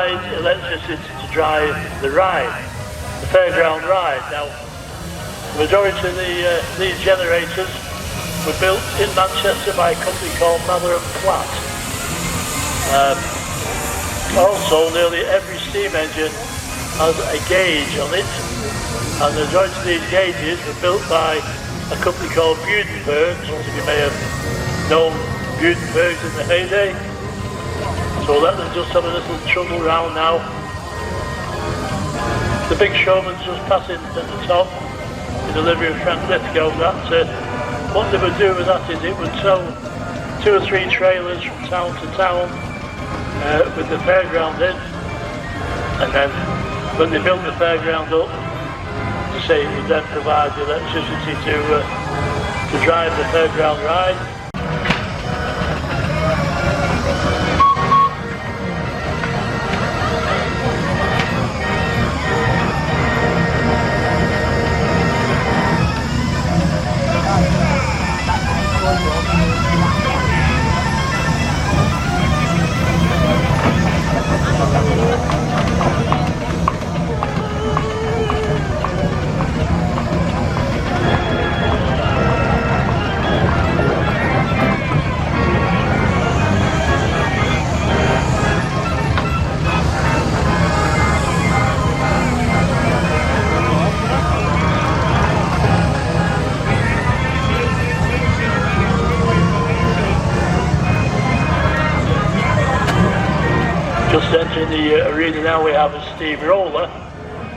provide electricity to drive the ride, the fairground ride. Now, the majority of these generators were built in Manchester by a company called Mather and Platt. Also, nearly every steam engine has a gauge on it, and the majority of these gauges were built by a company called Budenberg. Some of you may have known Budenbergs in the heyday. So let them just have a little trundle round now. The big showman's just passing at the top in the livery of Frank Lithgow. What they would do with that is it would tow 2 or 3 trailers from town to town with the fairground in, and then when they built the fairground up, to say it would then provide the electricity to drive the fairground ride. Just entering the arena now, we have a steamroller.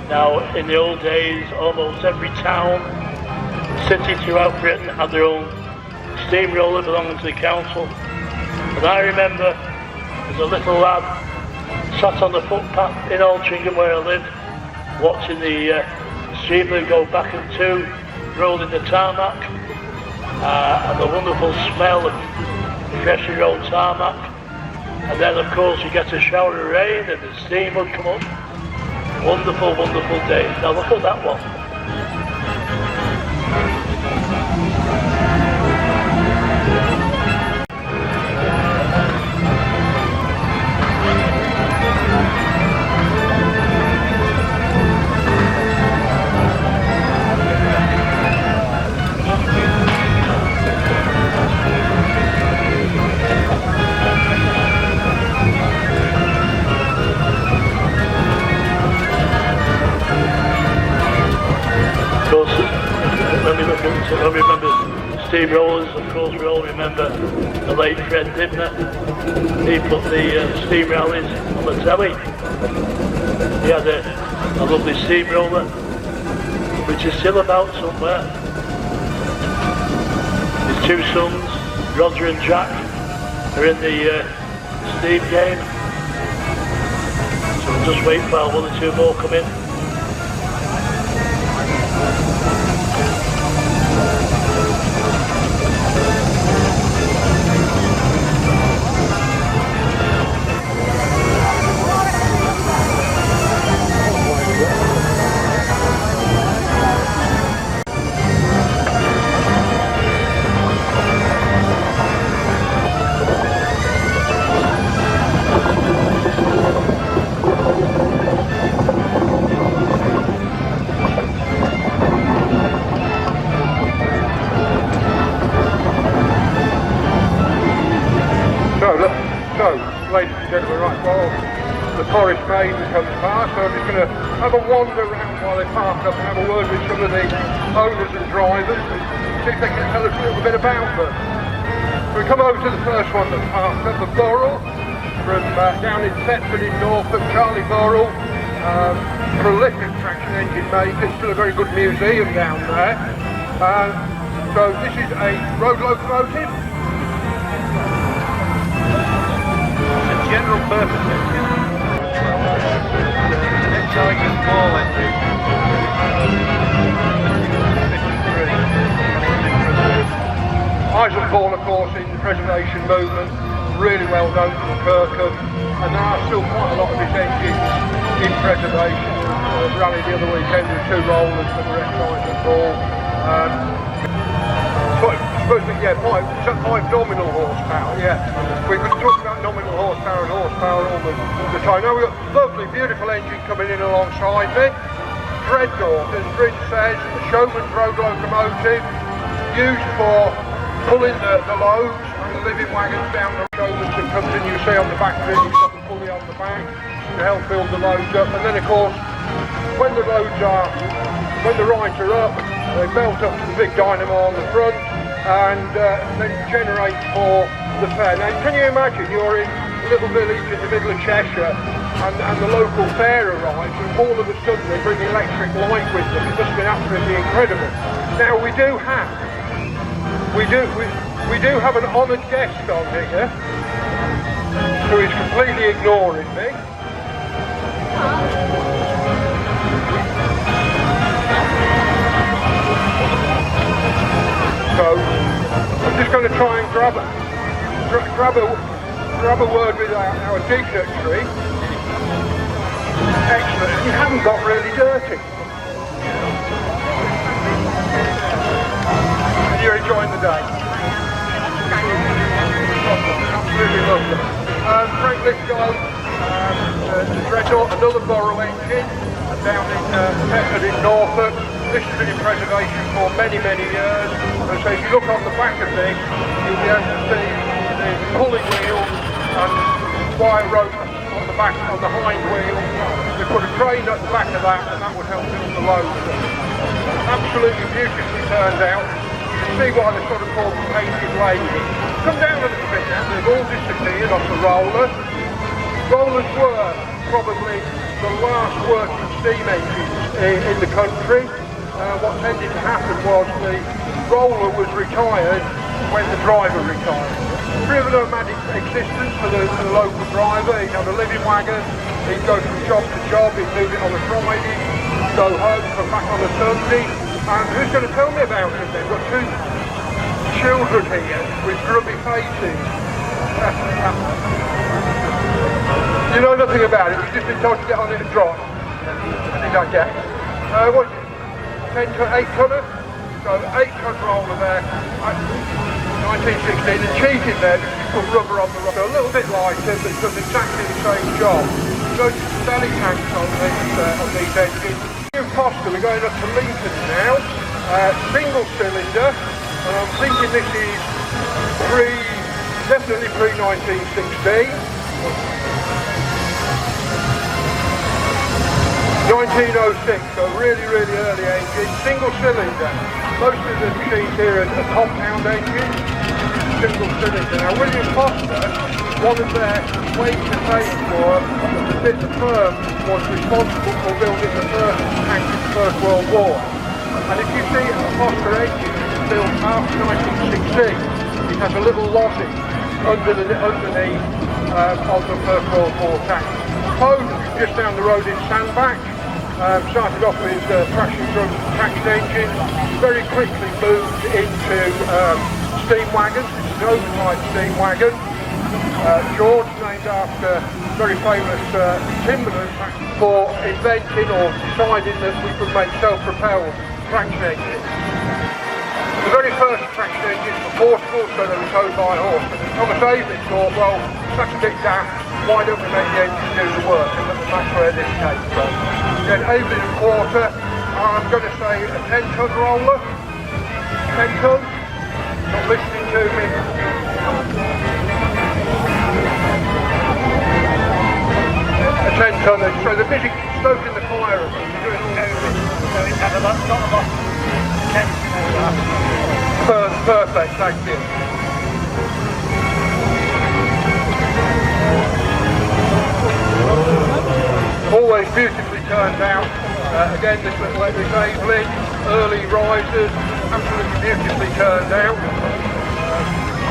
Now, in the old days, almost every town, city throughout Britain had their own steamroller belonging to the council. And I remember, as a little lad, sat on the footpath in Altrincham where I lived, watching the steamroller go back and to, rolling the tarmac, and the wonderful smell of freshly rolled tarmac. And then, of course, you get a shower of rain and the steam would come up. Wonderful, wonderful days. Now look at that one. When we remember steamrollers, of course we all remember the late Fred Dibner. He put the steam rallies on the telly. He had a lovely steamroller, which is still about somewhere. His 2 sons, Roger and Jack, are in the steam game. So we'll just wait while 1 or 2 more come in. Ladies and gentlemen, right, well, the Forest Maiden comes past, so I'm just going to have a wander around while they park up and have a word with some of the owners and drivers and see if they can tell us a little bit about them. So we come over to the first one that parked up, the Burrell, from down in Thetford in Norfolk, Charlie Burrell, prolific traction engine maker, still a very good museum down there. So this is a road locomotive. General purpose engine. Exciting ball engine. Isaac Ball, of course, in the preservation movement, really well known from Kirkham, and there are still quite a lot of his engines in preservation. Rally the other weekend with 2 rollers that were exciting Ball. But yeah, 5 nominal horsepower, yeah. We could talk about nominal horsepower all the time. Now we've got a lovely, beautiful engine coming in alongside me. Dreadnought, as Bryn says, a showman's road locomotive, used for pulling the loads and the living wagons down the showman's that comes in. You see on the back of it, you've got the pulley on the back to help build the loads up. And then of course, when the rides are up, they belt up to the big dynamo on the front and then generate for the fair. Now can you imagine you're in a little village in the middle of Cheshire and the local fair arrives and all of a sudden they bring electric light with them. It must have been absolutely incredible. Now we do have an honoured guest on here who is completely ignoring me. So I'm just going to try and grab a word with our dignitary. Excellent. You haven't got really dirty. And you're enjoying the day. Absolutely lovely. Frank Lithgow, the Dreadnought, another Borough engine down in Cheshire in Norfolk. This has been in preservation for many, many years. And so if you look on the back of this, you'll be able to see the pulling wheel and wire rope on the back, on the hind wheel. They put a crane at the back of that and that would help build the load. Absolutely beautifully turned out. You can see what I sort of call the painted lady. Come down a little bit now, they've all disappeared off the roller. Rollers were probably the last working steam engines in the country. What tended to happen was the roller was retired when the driver retired. Bit of a nomadic existence for the local driver. He'd have a living wagon, he'd go from job to job, he'd move it on a Friday, go home, come back on a Sunday. And who's going to tell me about it then? We've got two children here with grubby faces. You know nothing about it, we've just been told to get on it and drive. I think I get. What's it? 8 tonner? So 8 ton roller there, 1916, and cheated there because you put rubber on the roller. So a little bit lighter, but it does exactly the same job. Go to the belly tanks on these engines. In Foster, we're going up to Lincoln now, single cylinder, and I'm thinking this is definitely pre-1916. 1906, so really, really early engine, single cylinder. Most of the machines here are compound engines, single cylinder. Now William Foster, one of their claims to fame was that the firm was responsible for building the first tank in the First World War. And if you see a Foster engine built after 1916, it has a little lozenge underneath of the First World War tank. Poland, just down the road in Sandbach, started off with traction engines, very quickly moved into steam wagons. It's an oversized steam wagon. George, named after very famous timberman, for inventing or deciding that we could make self-propelled traction engines. The very first traction engines were portable, so they were towed by horse. And Thomas Aveling thought, well, that's a bit daft, why don't we make the engine do the work? And that's where this came from. Then Aveling and Quarter, I'm going to say a 10-ton roller. 10 ton? Not listening to me. A 10-tonner, so they're busy stoking the fire up. Doing all so it's not a lot. Perfect, thank you. Always beautifully turned out. Again, this little Aveling, early risers, absolutely beautifully turned out.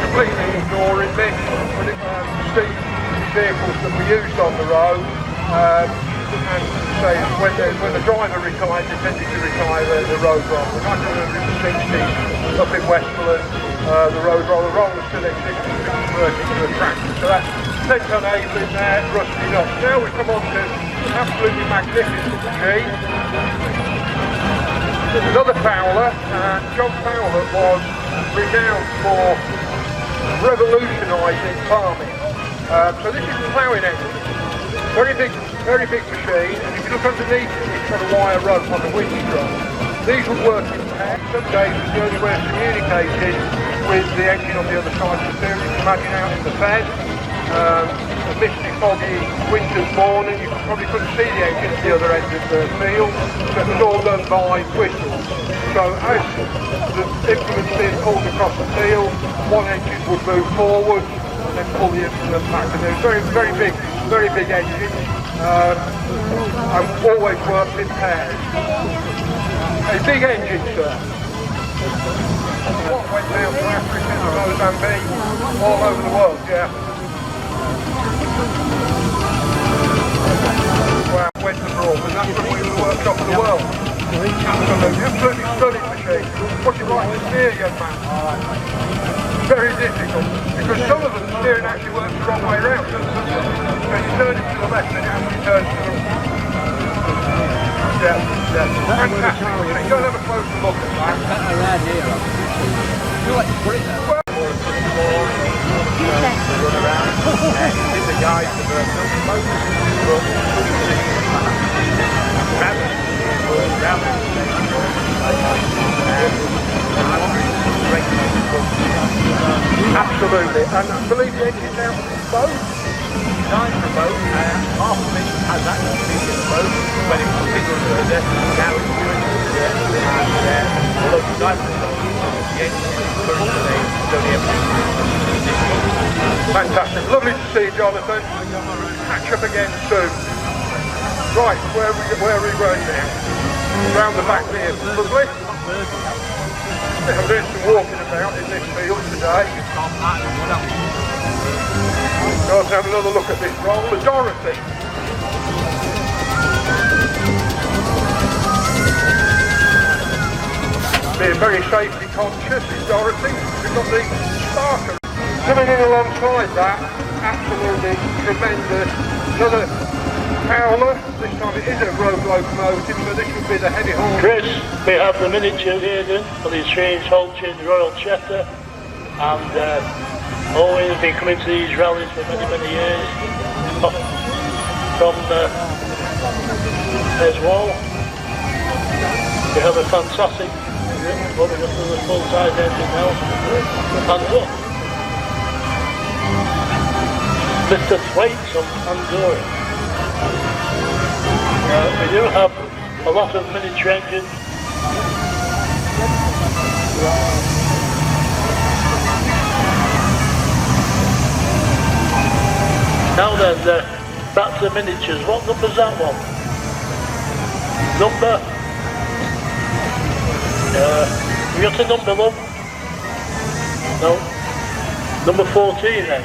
Completely ignoring me when it steam vehicles that were used on the road. And say when the driver retired, they tended to retire the road roller. Like in the 60s up in Westmoreland, the road roller still exists, it's converted to a tractor. So that's 10-ton Aveling there, rusted up. Now we come on to an absolutely magnificent machine. Another Fowler, and John Fowler was renowned for revolutionising farming. So this is the ploughing engine. Very big machine, and if you look underneath it, it's got a wire rope on the winch drum. These will work in pairs. Some days it's the only way of communicating with the engine on the other side of the field. You can imagine out in the fed, a misty, foggy winter's morning, you probably couldn't see the engine at the other end of the field, so it was all done by whistles. So as the implement's being pulled across the field, one engine would move forward and then pull the implement back. And they're very big engines. I've always worked in pairs. A big engine, sir. What went down to Africa and Mozambique, all over the world, yeah. Well, went abroad, and that's when we were the workshop of the world. Absolutely, absolutely stunning machine. What's it like to steer, young man? Very difficult, because some of them steering actually works the wrong way around. So you turn it to the left and it actually turns to the right. Yeah. Fantastic. Go and have a closer look at that. Around here. You like to put it there? Well, run around. Did the guys that were absolutely, and I believe the engine's out of this boat. Designed for a boat, half of it has actually been in the boat when it was bigger further. Now it's doing and although designed for the boat, the engine is currently only fantastic, lovely to see you, Jonathan. Catch up again soon. Right, where are we going now? Round the back here, lovely. I'm doing some walking about in this field today. Let's have another look at this roller, Dorothy. Being very safety conscious is Dorothy. We've got the starter. Coming in alongside that, absolutely tremendous. Another howler. This time it is a road locomotive, so this would be the heavy haul. Chris, we have the miniature here then for the Strange Hulch in Royal Cheshire, and always been coming to these rallies for many years. From there's Wall. We have a fantastic what we got to the full size engine now. And look, Mr. Thwaites on Pandora. We do have a lot of miniature engines. Now then, back to the miniatures. What number's that one? Number? We got a number, love? No? Number 14 then.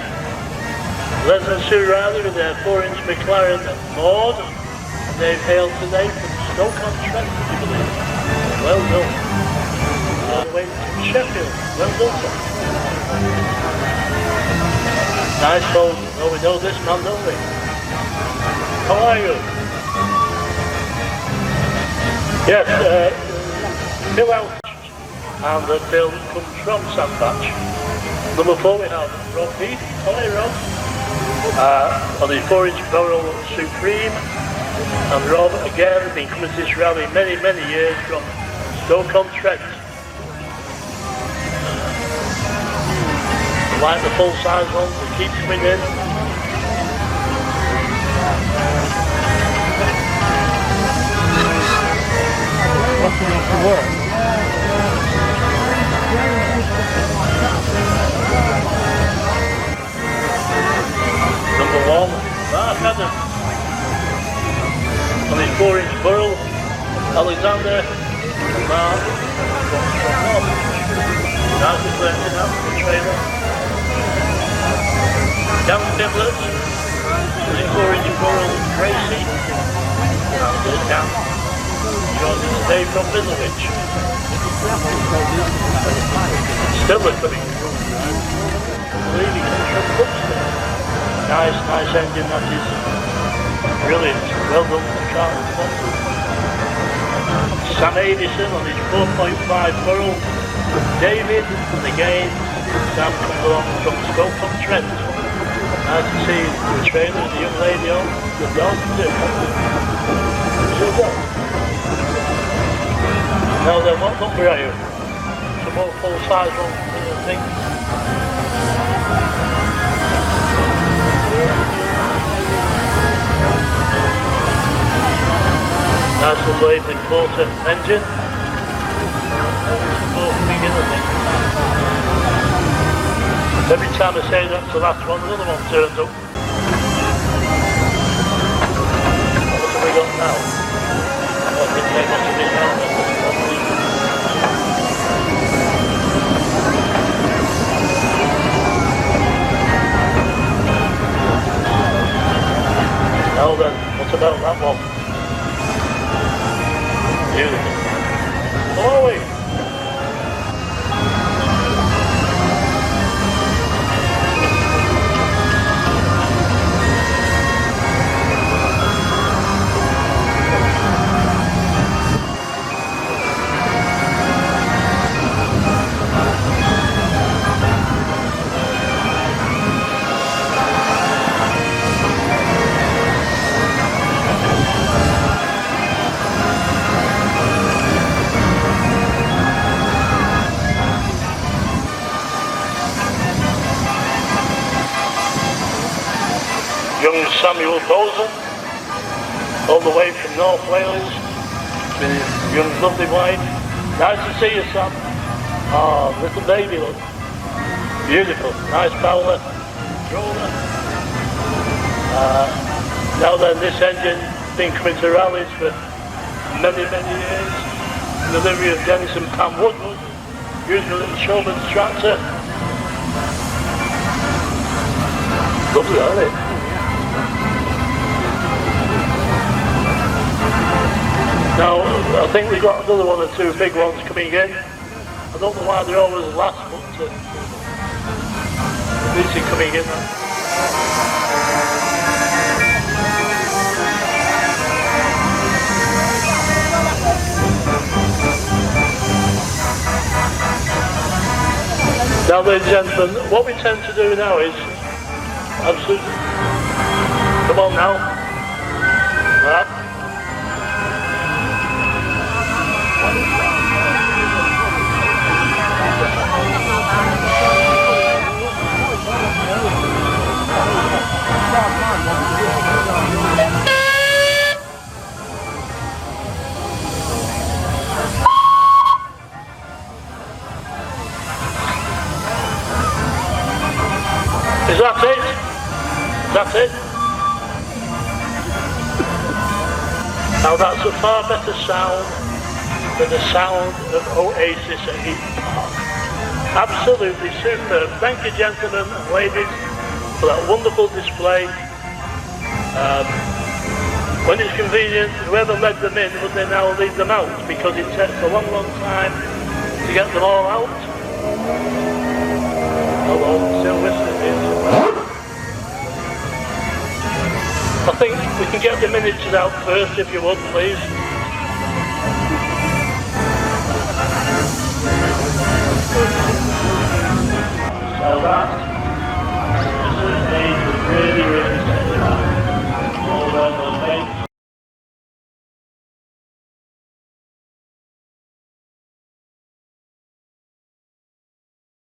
Les and Sue Riley with their 4-inch McLaren Maud. And they've hailed today from Stoke-on-Trent, would you believe? Well done. All the way from Sheffield. Well done, sir. Nice folks. Oh, we know this man, don't we? How are you? Yes, Bill out. And Bill comes from Sandbach. Number 4 we have Rob Heath. Hi Rob. On the 4-inch barrel Supreme. And Rob again been coming to this rally many years from Stoke-on-Trent. Like the full-size ones, they keep coming in. Number 1, Mark Adam. On his 4-inch burl, Alexander and Mark from North. Nice to play in out the trailer. Dan Diblett, on his 4-inch burl, Tracy. And Dan joins us today from Middlewich. Still a coming. I believe he comes from Buxton. Nice engine, that is. Brilliant. Well done to the car. Sam Edison on his 4.5 burl. David, and again, Sam comes along from Stoke-on-Trent. Nice to see the trailer, the young lady on the dog. Now then, what number are you? Some more full-size one, I think. Nice and blazing quarter engine. More coming in, I think. Every time I say that's the last one, another one turns up. What have we got now? I think they must have been now. Now then, what about that one? Beautiful. Oh, wait. Young Samuel Bozen, all the way from North Wales, with his young lovely wife. Nice to see you, Sam. Oh, little baby, look. Beautiful, nice Bowler, roller. Now then, this engine's been coming to rallies for many, many years. Delivery of Dennis and Pam Woodward, usually little showman's tractor. Lovely, isn't it? Now, I think we've got another one or two big ones coming in. I don't know why they're always last, but these are coming in. Now, ladies and gentlemen, what we tend to do now is absolutely. Come on now. Right. Is that it? That's it? Now that's a far better sound than the sound of Oasis at Eton Park. Absolutely superb. Thank you, gentlemen and ladies, for that wonderful display. When it's convenient, whoever led them in would they now lead them out, because it takes a long, long time to get them all out. Hello, still listening. I think we can get the miniatures out first, if you would, please. So that